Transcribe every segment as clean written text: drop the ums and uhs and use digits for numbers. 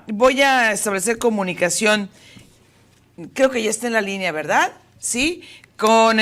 voy a establecer comunicación. Creo que ya está en la línea, ¿verdad? Sí, con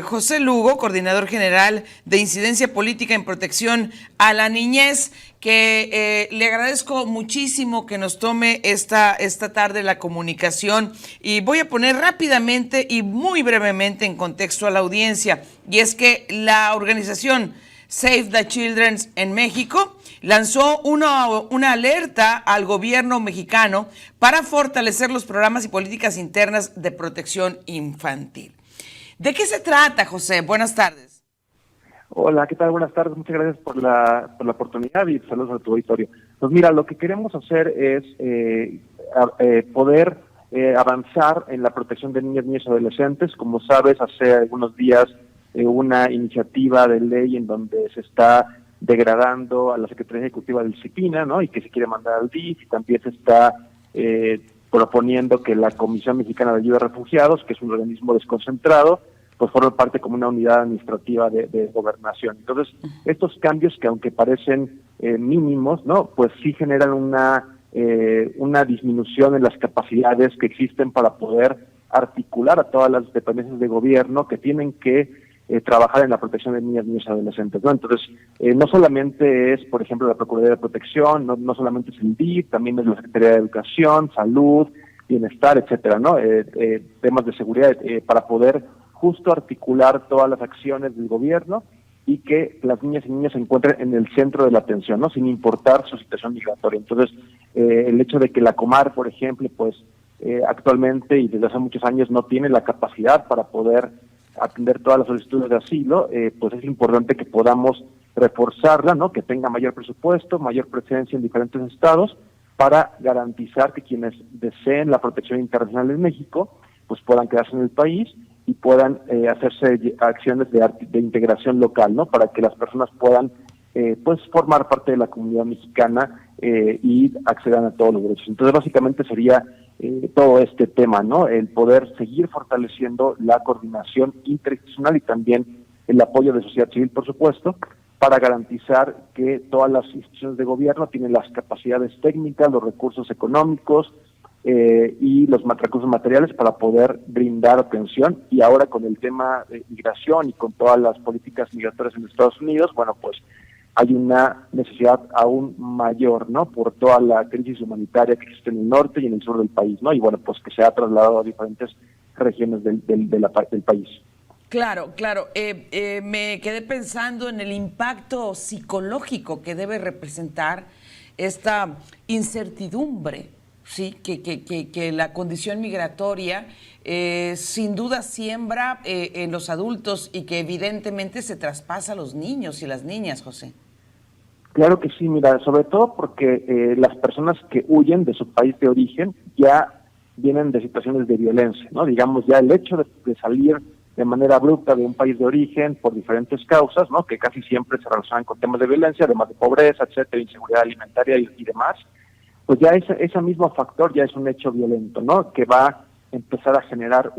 José Lugo, coordinador general de Incidencia Política en Protección a la Niñez, que le agradezco muchísimo que nos tome esta tarde la comunicación, y voy a poner rápidamente y muy brevemente en contexto a la audiencia, y es que la organización Save the Children en México lanzó una alerta al gobierno mexicano para fortalecer los programas y políticas internas de protección infantil. ¿De qué se trata, José? Buenas tardes. Hola, ¿qué tal? Buenas tardes. Muchas gracias por la oportunidad y saludos a tu auditorio. Pues mira, lo que queremos hacer es poder avanzar en la protección de niñas, niños y adolescentes. Como sabes, hace algunos días una iniciativa de ley en donde se está degradando a la Secretaría Ejecutiva del CIPINA, ¿no? Y que se quiere mandar al DIF, y también se está proponiendo que la Comisión Mexicana de Ayuda a Refugiados, que es un organismo desconcentrado, pues forme parte como una unidad administrativa de gobernación. Entonces, estos cambios que aunque parecen mínimos, ¿no? Pues sí generan una disminución en las capacidades que existen para poder articular a todas las dependencias de gobierno que tienen que trabajar en la protección de niñas, niños y adolescentes, ¿no? Entonces, no solamente es, por ejemplo, la Procuraduría de Protección, no solamente es el DIF, también es la Secretaría de Educación, Salud, Bienestar, etcétera, ¿no? Temas de seguridad, para poder justo articular todas las acciones del gobierno y que las niñas y niños se encuentren en el centro de la atención, ¿no? Sin importar su situación migratoria. Entonces, el hecho de que la Comar, por ejemplo, pues actualmente y desde hace muchos años no tiene la capacidad para poder atender todas las solicitudes de asilo, pues es importante que podamos reforzarla, ¿no? Que tenga mayor presupuesto, mayor presencia en diferentes estados, para garantizar que quienes deseen la protección internacional en México, pues puedan quedarse en el país y puedan hacerse acciones de integración local, ¿no? Para que las personas puedan pues formar parte de la comunidad mexicana y accedan a todos los derechos. Entonces, básicamente sería todo este tema, ¿no? El poder seguir fortaleciendo la coordinación interinstitucional y también el apoyo de sociedad civil, por supuesto, para garantizar que todas las instituciones de gobierno tienen las capacidades técnicas, los recursos económicos y los recursos materiales para poder brindar atención. Y ahora con el tema de migración y con todas las políticas migratorias en Estados Unidos, bueno, pues hay una necesidad aún mayor, ¿no? Por toda la crisis humanitaria que existe en el norte y en el sur del país, ¿no? Y bueno, pues que se ha trasladado a diferentes regiones del país. Claro, claro. Me quedé pensando en el impacto psicológico que debe representar esta incertidumbre, sí, que la condición migratoria sin duda siembra en los adultos y que evidentemente se traspasa a los niños y las niñas, José. Claro que sí, mira, sobre todo porque las personas que huyen de su país de origen ya vienen de situaciones de violencia, ¿no? Digamos, ya el hecho de salir de manera abrupta de un país de origen por diferentes causas, ¿no? Que casi siempre se relacionan con temas de violencia, además de pobreza, etcétera, inseguridad alimentaria y demás, pues ya ese mismo factor ya es un hecho violento, ¿no? Que va a empezar a generar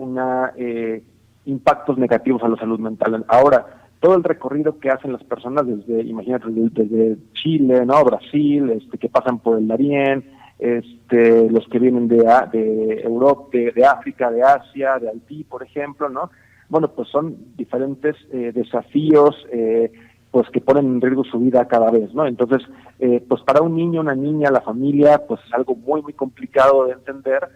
impactos negativos a la salud mental. Ahora, todo el recorrido que hacen las personas imagínate, desde Chile, ¿no? Brasil, que pasan por el Darién, los que vienen de Europa, de África, de Asia, de Haití, por ejemplo, ¿no? Bueno, pues son diferentes desafíos, pues que ponen en riesgo su vida cada vez, ¿no? Entonces, pues para un niño, una niña, la familia, pues es algo muy, muy complicado de entender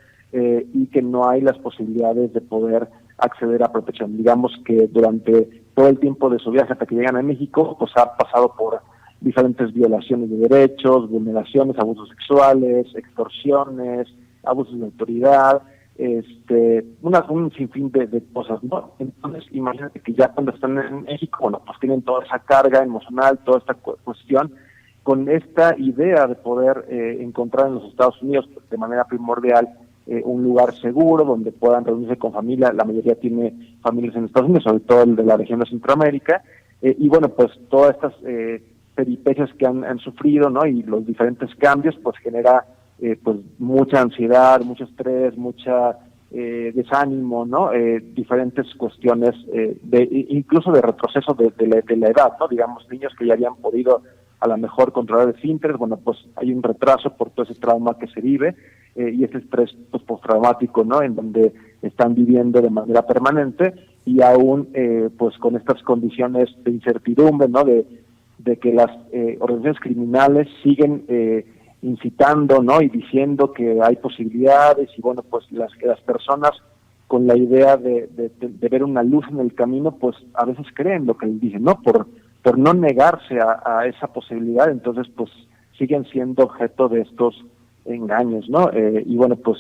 y que no hay las posibilidades de poder acceder a protección. Digamos que durante todo el tiempo de su viaje hasta que llegan a México, pues ha pasado por diferentes violaciones de derechos, vulneraciones, abusos sexuales, extorsiones, abusos de autoridad, un sinfín de cosas, ¿no? Entonces, imagínate que ya cuando están en México, bueno, pues tienen toda esa carga emocional, toda esta cuestión, con esta idea de poder encontrar en los Estados Unidos de manera primordial un lugar seguro donde puedan reunirse con familia. La mayoría tiene familias en Estados Unidos, sobre todo el de la región de Centroamérica, y bueno, pues todas estas peripecias que han sufrido, ¿no? Y los diferentes cambios, pues genera pues mucha ansiedad, mucho estrés, mucha desánimo, ¿no? Diferentes cuestiones incluso de retroceso de la edad, ¿no? Digamos, niños que ya habían podido a lo mejor controlar esfínteres. Bueno, pues hay un retraso por todo ese trauma que se vive y ese estrés pues, postraumático, ¿no? En donde están viviendo de manera permanente y aún pues con estas condiciones de incertidumbre, ¿no? De que las organizaciones criminales siguen incitando, ¿no? Y diciendo que hay posibilidades y bueno, pues las personas con la idea de ver una luz en el camino, pues a veces creen lo que les dicen, ¿no? Por no negarse a esa posibilidad, entonces pues siguen siendo objeto de estos engaños, ¿no? Y bueno, pues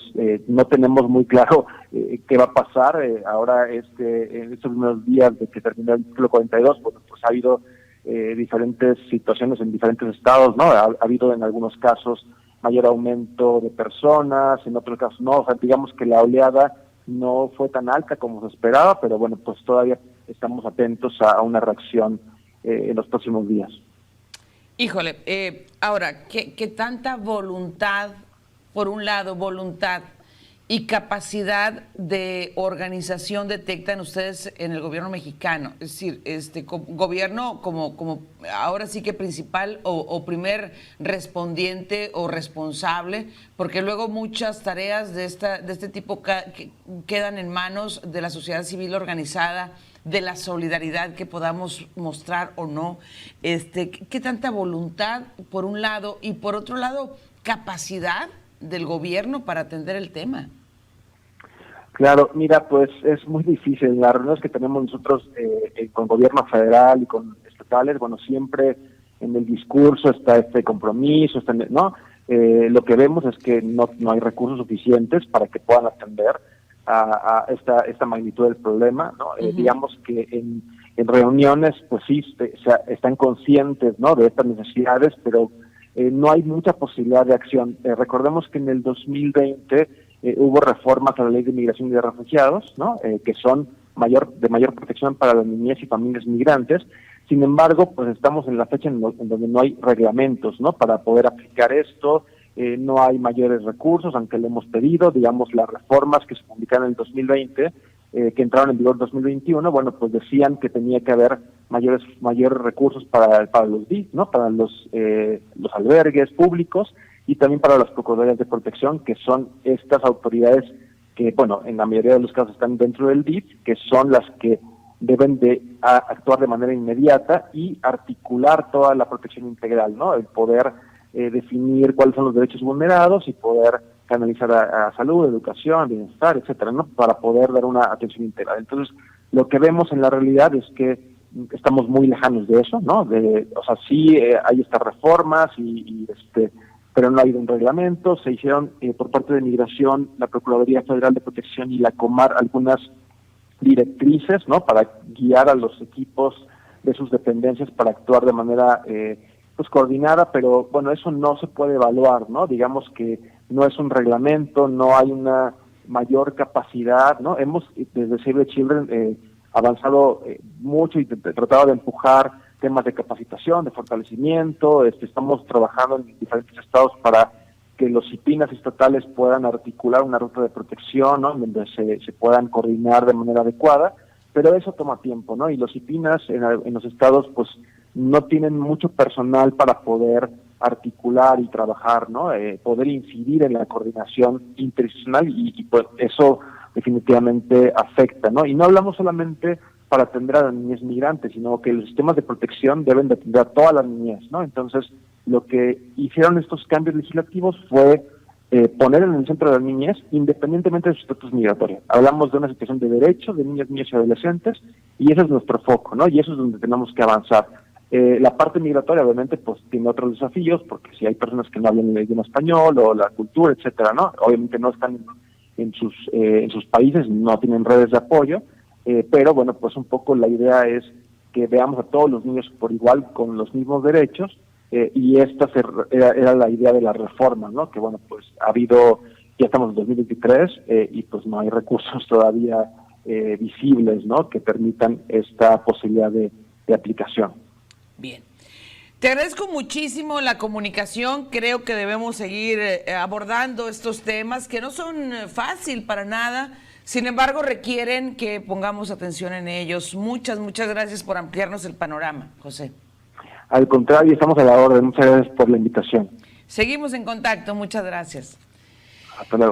no tenemos muy claro qué va a pasar. Ahora, en estos primeros días de que terminó el ciclo 42, bueno, pues ha habido diferentes situaciones en diferentes estados, ¿no? Ha habido en algunos casos mayor aumento de personas, en otros casos no. O sea, digamos que la oleada no fue tan alta como se esperaba, pero bueno, pues todavía estamos atentos a una reacción en los próximos días. Híjole, ahora, ¿qué tanta voluntad, por un lado, voluntad y capacidad de organización detectan ustedes en el gobierno mexicano? Es decir, gobierno como ahora sí que principal o primer respondiente o responsable, porque luego muchas tareas de este tipo quedan en manos de la sociedad civil organizada, de la solidaridad que podamos mostrar o no. ¿Qué tanta voluntad, por un lado, y por otro lado, capacidad del gobierno para atender el tema? Claro, mira, pues es muy difícil. En las reuniones que tenemos nosotros con gobierno federal y con estatales, bueno, siempre en el discurso está este compromiso, ¿no? Lo que vemos es que no hay recursos suficientes para que puedan atender a esta magnitud del problema, ¿no? Digamos que en reuniones, pues sí, están conscientes, ¿no? De estas necesidades, pero no hay mucha posibilidad de acción. Recordemos que en el 2020 hubo reformas a la Ley de Migración y de Refugiados, ¿no? Que son de mayor protección para las niñez y familias migrantes. Sin embargo, pues estamos en la fecha en donde no hay reglamentos, ¿no? Para poder aplicar esto. No hay mayores recursos, aunque le hemos pedido, digamos, las reformas que se publicaron en el 2020, que entraron en vigor en 2021, bueno, pues decían que tenía que haber mayores recursos para los DIF, ¿no? Para los albergues públicos y también para las procuradurías de protección, que son estas autoridades que, bueno, en la mayoría de los casos están dentro del DIF, que son las que deben de actuar de manera inmediata y articular toda la protección integral, ¿no? El poder definir cuáles son los derechos vulnerados y poder canalizar a salud, educación, bienestar, etcétera, ¿no? Para poder dar una atención integral. Entonces, lo que vemos en la realidad es que estamos muy lejanos de eso, ¿no? O sea, sí hay estas reformas pero no ha habido un reglamento. Se hicieron por parte de Migración, la Procuraduría Federal de Protección y la Comar algunas directrices, ¿no? Para guiar a los equipos de sus dependencias para actuar de manera pues coordinada, pero bueno, eso no se puede evaluar, ¿no? Digamos que no es un reglamento, no hay una mayor capacidad, ¿no? Hemos desde Save the Children avanzado mucho y tratado de empujar temas de capacitación, de fortalecimiento. Estamos trabajando en diferentes estados para que los CIPINAS estatales puedan articular una ruta de protección, ¿no? Donde se puedan coordinar de manera adecuada, pero eso toma tiempo, ¿no? Y los CIPINAS en los estados, pues, no tienen mucho personal para poder articular y trabajar, ¿no? Poder incidir en la coordinación interinstitucional y pues eso definitivamente afecta, ¿no? Y no hablamos solamente para atender a las niñez migrantes, sino que los sistemas de protección deben de atender a todas las niñez, ¿no? Entonces, lo que hicieron estos cambios legislativos fue poner en el centro de las niñez, independientemente de su estatus migratorio. Hablamos de una situación de derechos de niñas, niños y adolescentes, y ese es nuestro foco, ¿no? Y eso es donde tenemos que avanzar. La parte migratoria, obviamente, pues tiene otros desafíos, porque si hay personas que no hablan el idioma español o la cultura, etcétera, ¿no? Obviamente no están en sus países, no tienen redes de apoyo, pero bueno, pues un poco la idea es que veamos a todos los niños por igual, con los mismos derechos, y esta era la idea de la reforma, ¿no? Que bueno, pues ya estamos en 2023, y pues no hay recursos todavía visibles, ¿no? Que permitan esta posibilidad de aplicación. Bien. Te agradezco muchísimo la comunicación. Creo que debemos seguir abordando estos temas que no son fácil para nada. Sin embargo, requieren que pongamos atención en ellos. Muchas gracias por ampliarnos el panorama, José. Al contrario, estamos a la orden. Muchas gracias por la invitación. Seguimos en contacto, muchas gracias. Hasta luego.